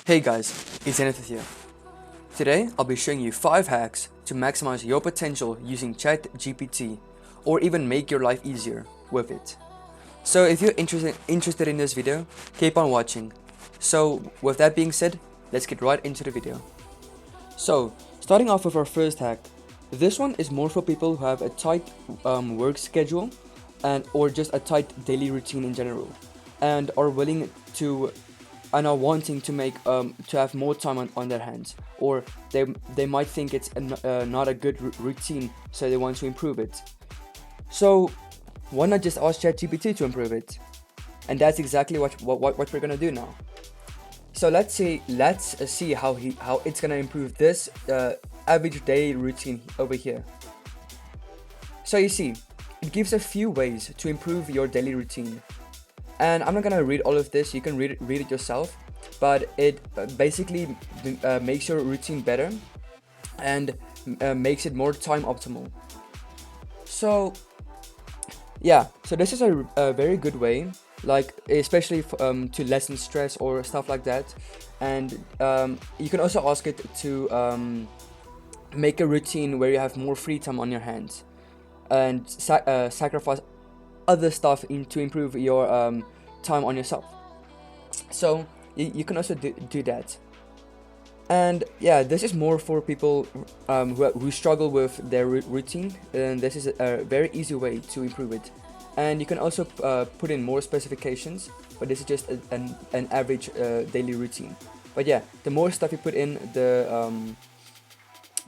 Hey guys, it's Zenith here. Today I'll be showing you 5 hacks to maximize your potential using ChatGPT or even make your life easier with it. So if you're interested in this video, keep on watching. So with that being said, let's get right into the video. So starting off with our first hack, this one is more for people who have a tight work schedule and or just a tight daily routine in general and are willing to and are wanting to make to have more time on their hands, or they might think it's not a good routine, so they want to improve it. So why not just ask ChatGPT to improve it? And that's exactly what we're gonna do now. So let's see how it's gonna improve this average day routine over here. So you see, it gives a few ways to improve your daily routine. And I'm not gonna read all of this, you can read it yourself, but it basically makes your routine better and makes it more time optimal. So yeah, so this is a very good way, like especially to lessen stress or stuff like that. And you can also ask it to make a routine where you have more free time on your hands and sacrifice other stuff to improve your time on yourself. So you can also do that. And yeah, this is more for people who struggle with their routine, and this is a very easy way to improve it. And you can also put in more specifications, but this is just an average daily routine. But yeah, the more stuff you put in, the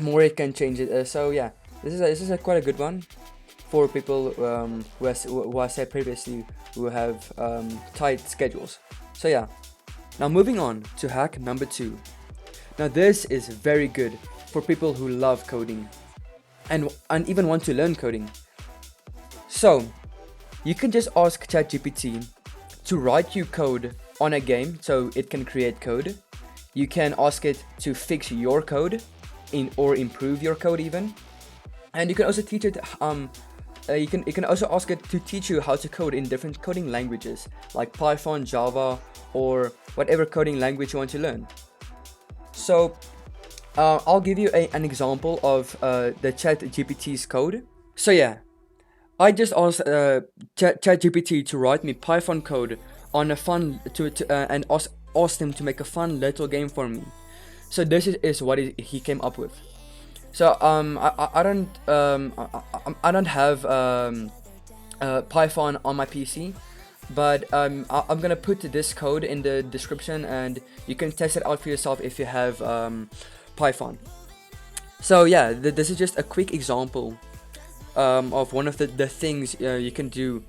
more it can change it. So yeah, this is quite a good one for people who I said previously, who have tight schedules. So yeah, now moving on to hack number 2. Now this is very good for people who love coding and even want to learn coding. So you can just ask ChatGPT to write you code on a game so it can create code. You can ask it to fix your code or improve your code even. And you can also teach it you can also ask it to teach you how to code in different coding languages like Python, Java, or whatever coding language you want to learn. So I'll give you an example of the ChatGPT's code. So yeah, I just asked ChatGPT to write me Python code on a fun and asked him to make a fun little game for me. So this is what he came up with. So I don't have Python on my PC, but I'm gonna put this code in the description, and you can test it out for yourself if you have Python. So yeah, this is just a quick example of one of the things you can do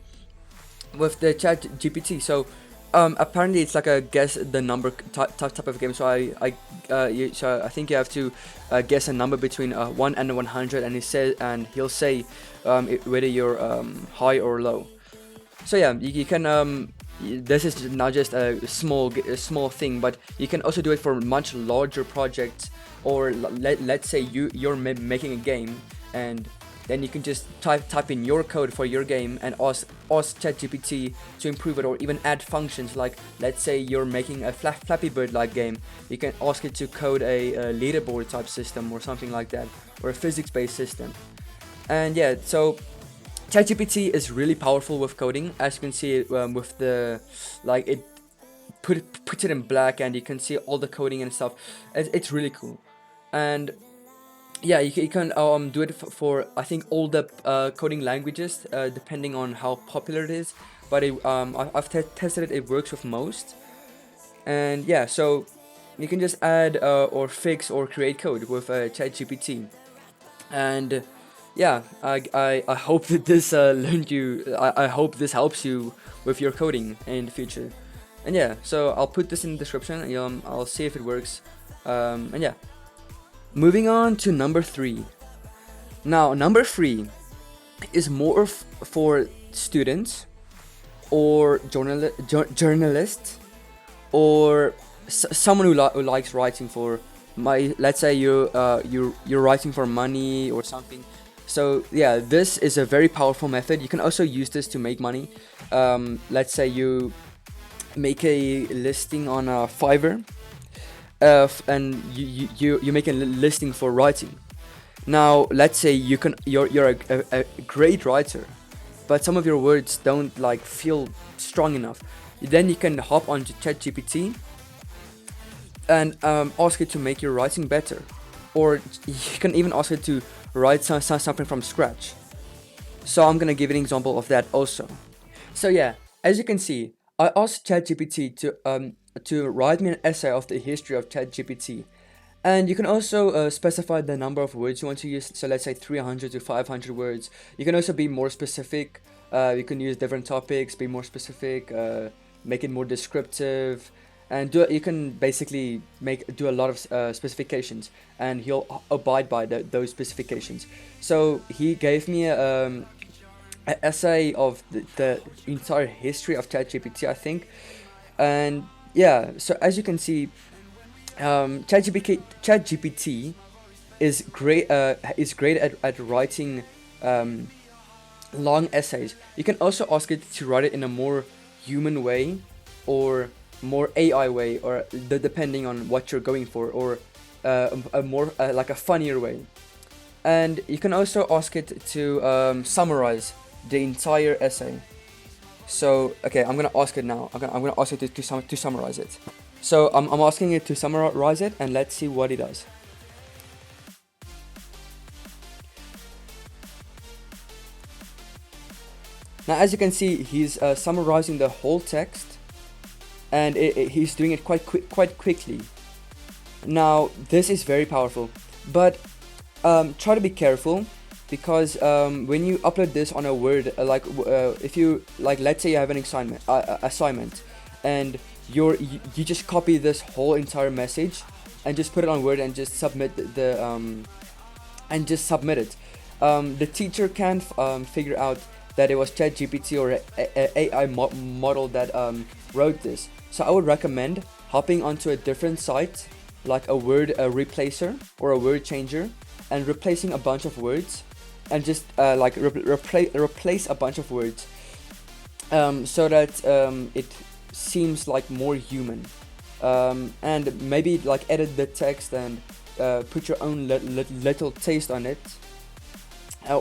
with the Chat GPT. So apparently it's like a guess the number type of game. So I think you have to guess a number between 1 and 100, and he'll say whether you're high or low. So yeah, you can this is not just a small thing, but you can also do it for much larger projects. Or let's say you're making a game, and then you can just type in your code for your game and ask ChatGPT to improve it, or even add functions. Like let's say you're making a Flappy Bird like game, you can ask it to code a leaderboard type system or something like that, or a physics-based system. And yeah, so ChatGPT is really powerful with coding, as you can see with the it puts it in black, and you can see all the coding and stuff. It's really cool. And yeah, you can do it for I think all the coding languages, depending on how popular it is. But I've tested it; it works with most. And yeah, so you can just add or fix or create code with ChatGPT. And yeah, I hope that this learned you. I hope this helps you with your coding in the future. And yeah, so I'll put this in the description, and I'll see if it works. And yeah. Moving on to number 3. Now, number 3 is more for students or journalists, or someone who likes writing for let's say you're writing for money or something. So yeah, this is a very powerful method. You can also use this to make money. Let's say you make a listing on a Fiverr, and you make a listing for writing. Now let's say you're a great writer, but some of your words don't like feel strong enough. Then you can hop onto ChatGPT and ask it to make your writing better, or you can even ask it to write something from scratch. So I'm gonna give an example of that also. So yeah, as you can see, I asked ChatGPT to write me an essay of the history of ChatGPT, and you can also specify the number of words you want to use. So let's say 300 to 500 words. You can also be more specific. You can use different topics, be more specific, make it more descriptive, and you can basically do a lot of specifications, and he'll abide by those specifications. So he gave me an essay of the entire history of ChatGPT, I think. And yeah, so as you can see, ChatGPT is great at writing long essays. You can also ask it to write it in a more human way, or more AI way, or depending on what you're going for, or a more like a funnier way. And you can also ask it to summarize the entire essay. So okay, I'm gonna ask it now. I'm gonna ask it to summarize it. So I'm asking it to summarize it, and let's see what it does. Now, as you can see, he's summarizing the whole text, and he's doing it quite quickly. Now, this is very powerful, but try to be careful, because when you upload this on a Word, if you let's say you have an assignment, and you just copy this whole entire message and just put it on Word and just submit it. The teacher can figure out that it was ChatGPT or a AI model that wrote this. So I would recommend hopping onto a different site, like a word replacer or a word changer, and replacing a bunch of words, and just replace a bunch of words, so that it seems like more human, and maybe like edit the text and put your own little taste on it,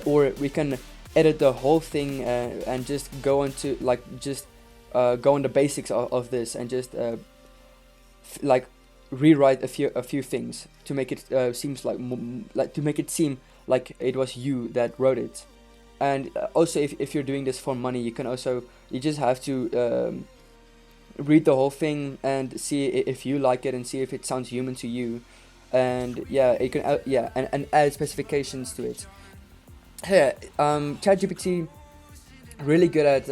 or we can edit the whole thing and just go into go on the basics of this, and just rewrite a few things to make it seem like it was you that wrote it. And also, if you're doing this for money, you just have to read the whole thing and see if you like it, and see if it sounds human to you. And yeah, it can and add specifications to it. Yeah, ChatGPT really good at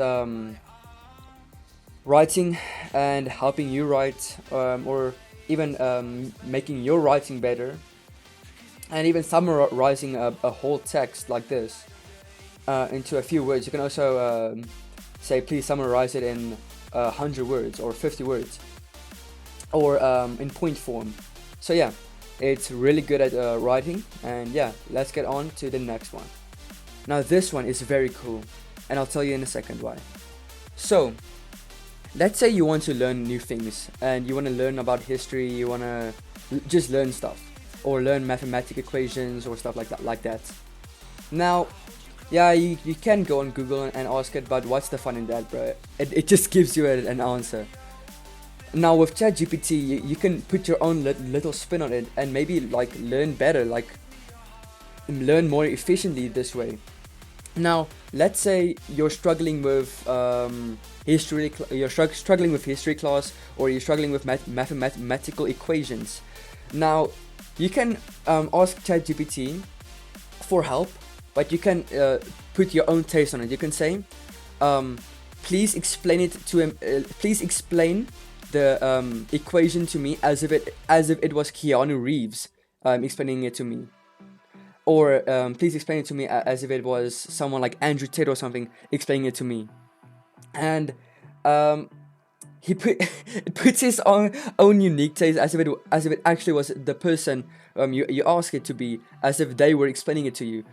writing and helping you write, or even making your writing better, and even summarizing a whole text like this into a few words. You can also say, please summarize it in 100 words or 50 words, or in point form. So yeah, it's really good at writing. And yeah, let's get on to the next one. Now this one is very cool, and I'll tell you in a second why. So let's say you want to learn new things, and you want to learn about history, you want to just learn stuff, or learn mathematical equations or stuff like that. Now, yeah, you can go on Google and ask it, but what's the fun in that, bro? It just gives you an answer. Now with ChatGPT, you can put your own little spin on it, and maybe learn better, learn more efficiently this way. Now, let's say you're struggling with history, you're struggling with history class, or you're struggling with mathematical equations. Now, you can ask ChatGPT for help, but you can put your own taste on it. You can say, please explain it to him. Please explain the equation to me as if it was Keanu Reeves explaining it to me. Or please explain it to me as if it was someone like Andrew Tate or something explaining it to me. And he puts his own unique taste, as if it actually was the person you ask it to be, as if they were explaining it to you.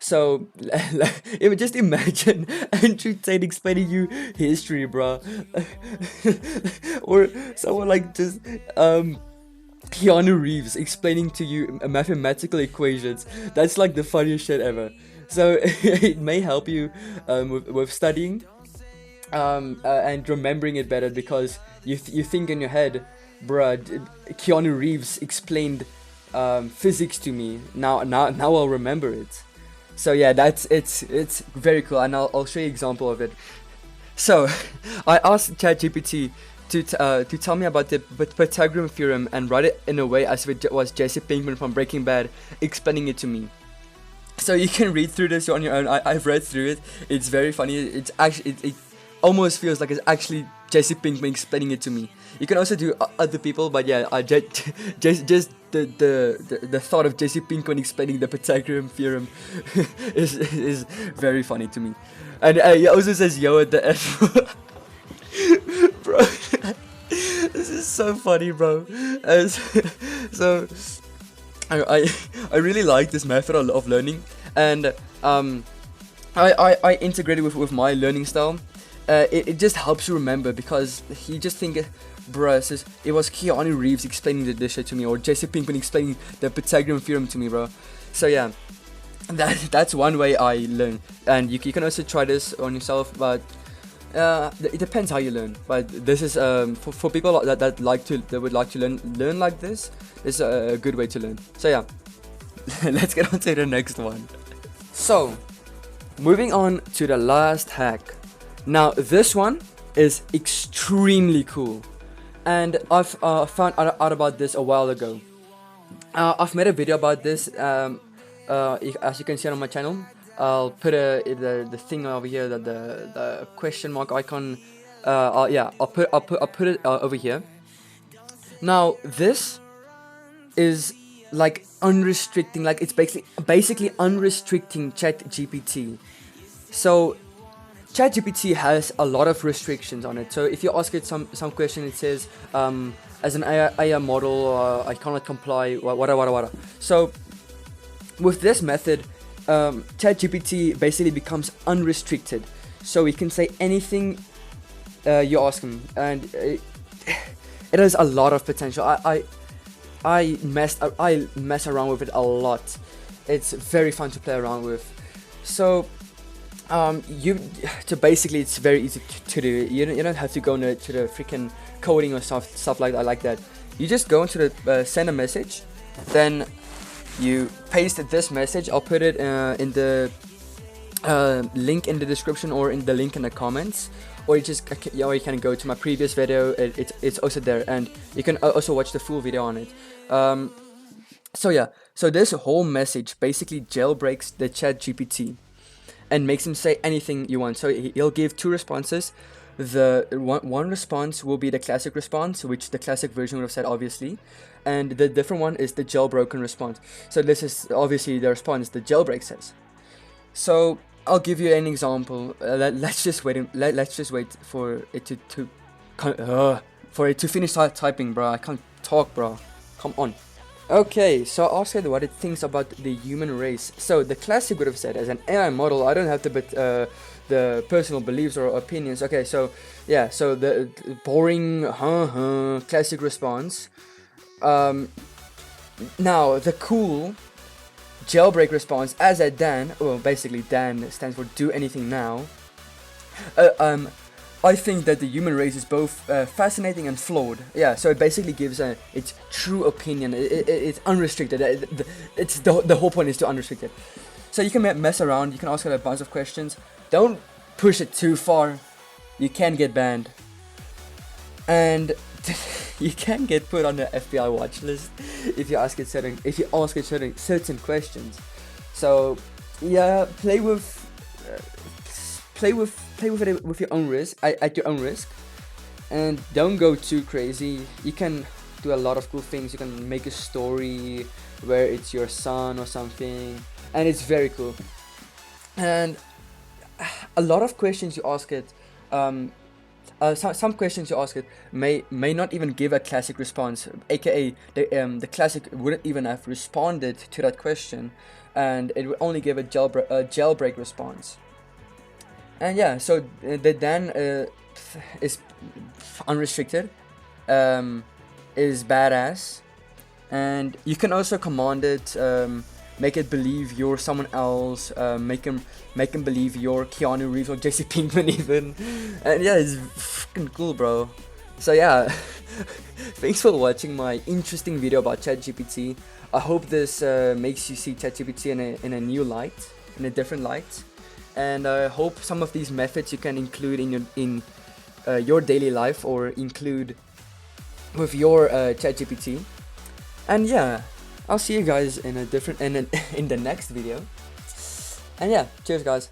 So just imagine Andrew Tate explaining you history, bro. Or someone like just Keanu Reeves explaining to you mathematical equations. That's like the funniest shit ever. So it may help you with studying and remembering it better, because you think in your head, bruh, Keanu Reeves explained physics to me. Now I'll remember it. So yeah, it's very cool, and I'll show you an example of it. So I asked ChatGPT to tell me about the Pythagorean theorem and write it in a way as if it was Jesse Pinkman from Breaking Bad explaining it to me. So you can read through this on your own. I've read through it. It's very funny. It's actually it almost feels like it's actually Jesse Pinkman explaining it to me. You can also do other people, but yeah, I just the thought of Jesse Pinkman explaining the Pythagorean theorem is very funny to me. And he also says yo at the end. Bro, this is so funny, bro. So I really like this method of learning, and I integrate it with my learning style. It just helps you remember, because you just think, bruh, it was Keanu Reeves explaining this shit to me, or Jesse Pinkman explaining the Pythagorean theorem to me, bro. So yeah, that's one way I learn, and you can also try this on yourself, but it depends how you learn. But this is for people that would like to learn like this. This is a good way to learn. So yeah, let's get on to the next one. So, moving on to the last hack. Now this one is extremely cool, and I've found out about this a while ago. I've made a video about this. As you can see on my channel, I'll put the thing over here, the question mark icon. I'll put it over here. Now this is like unrestricting, like it's basically unrestricting ChatGPT. So ChatGPT has a lot of restrictions on it. So if you ask it some question, it says as an AI model, I cannot comply, whatever. So with this method, ChatGPT basically becomes unrestricted. So we can say anything you ask him, and it has a lot of potential. I mess around with it a lot. It's very fun to play around with. So basically it's very easy to do. You don't have to go to the freaking coding or stuff like that. You just go into the send a message, then you paste this message. I'll put it in the link in the description, or in the link in the comments, or you can go to my previous video. It's also there, and you can also watch the full video on it. So this whole message basically jailbreaks the ChatGPT and makes him say anything you want. So he'll give two responses. The one response will be the classic response, which the classic version would have said, obviously, and the different one is the jailbroken response. So this is obviously the response the jailbreak says. So I'll give you an example. Let's just wait for it to finish typing, bro. I can't talk, bro. Come on. Okay, so I'll say what it thinks about the human race. So the classic would have said, as an AI model, I don't have the personal beliefs or opinions. Okay, so yeah, so the boring classic response. Now the cool jailbreak response, as a Dan, well, basically Dan stands for do anything now. I think that the human race is both fascinating and flawed. Yeah, so it basically gives its true opinion. It's unrestricted. It's the whole point is to unrestrict it. So you can mess around. You can ask it a bunch of questions. Don't push it too far. You can get banned, and you can get put on the FBI watch list if you ask it certain questions. So yeah, play with it with your own risk, at your own risk, and don't go too crazy. You can do a lot of cool things. You can make a story where it's your son or something, and it's very cool. And a lot of questions you ask it, some questions you ask it may not even give a classic response, aka the classic wouldn't even have responded to that question, and it would only give a jailbreak response. And yeah, so the Dan is unrestricted, is badass, and you can also command it, make it believe you're someone else, make him believe you're Keanu Reeves or JC Pinkman even, and yeah, it's freaking cool, bro. So yeah, thanks for watching my interesting video about ChatGPT. I hope this makes you see ChatGPT in a new light, in a different light, and I hope some of these methods you can include in your daily life, or include with your ChatGPT. And yeah, I'll see you guys in a different in the next video. And yeah, cheers guys.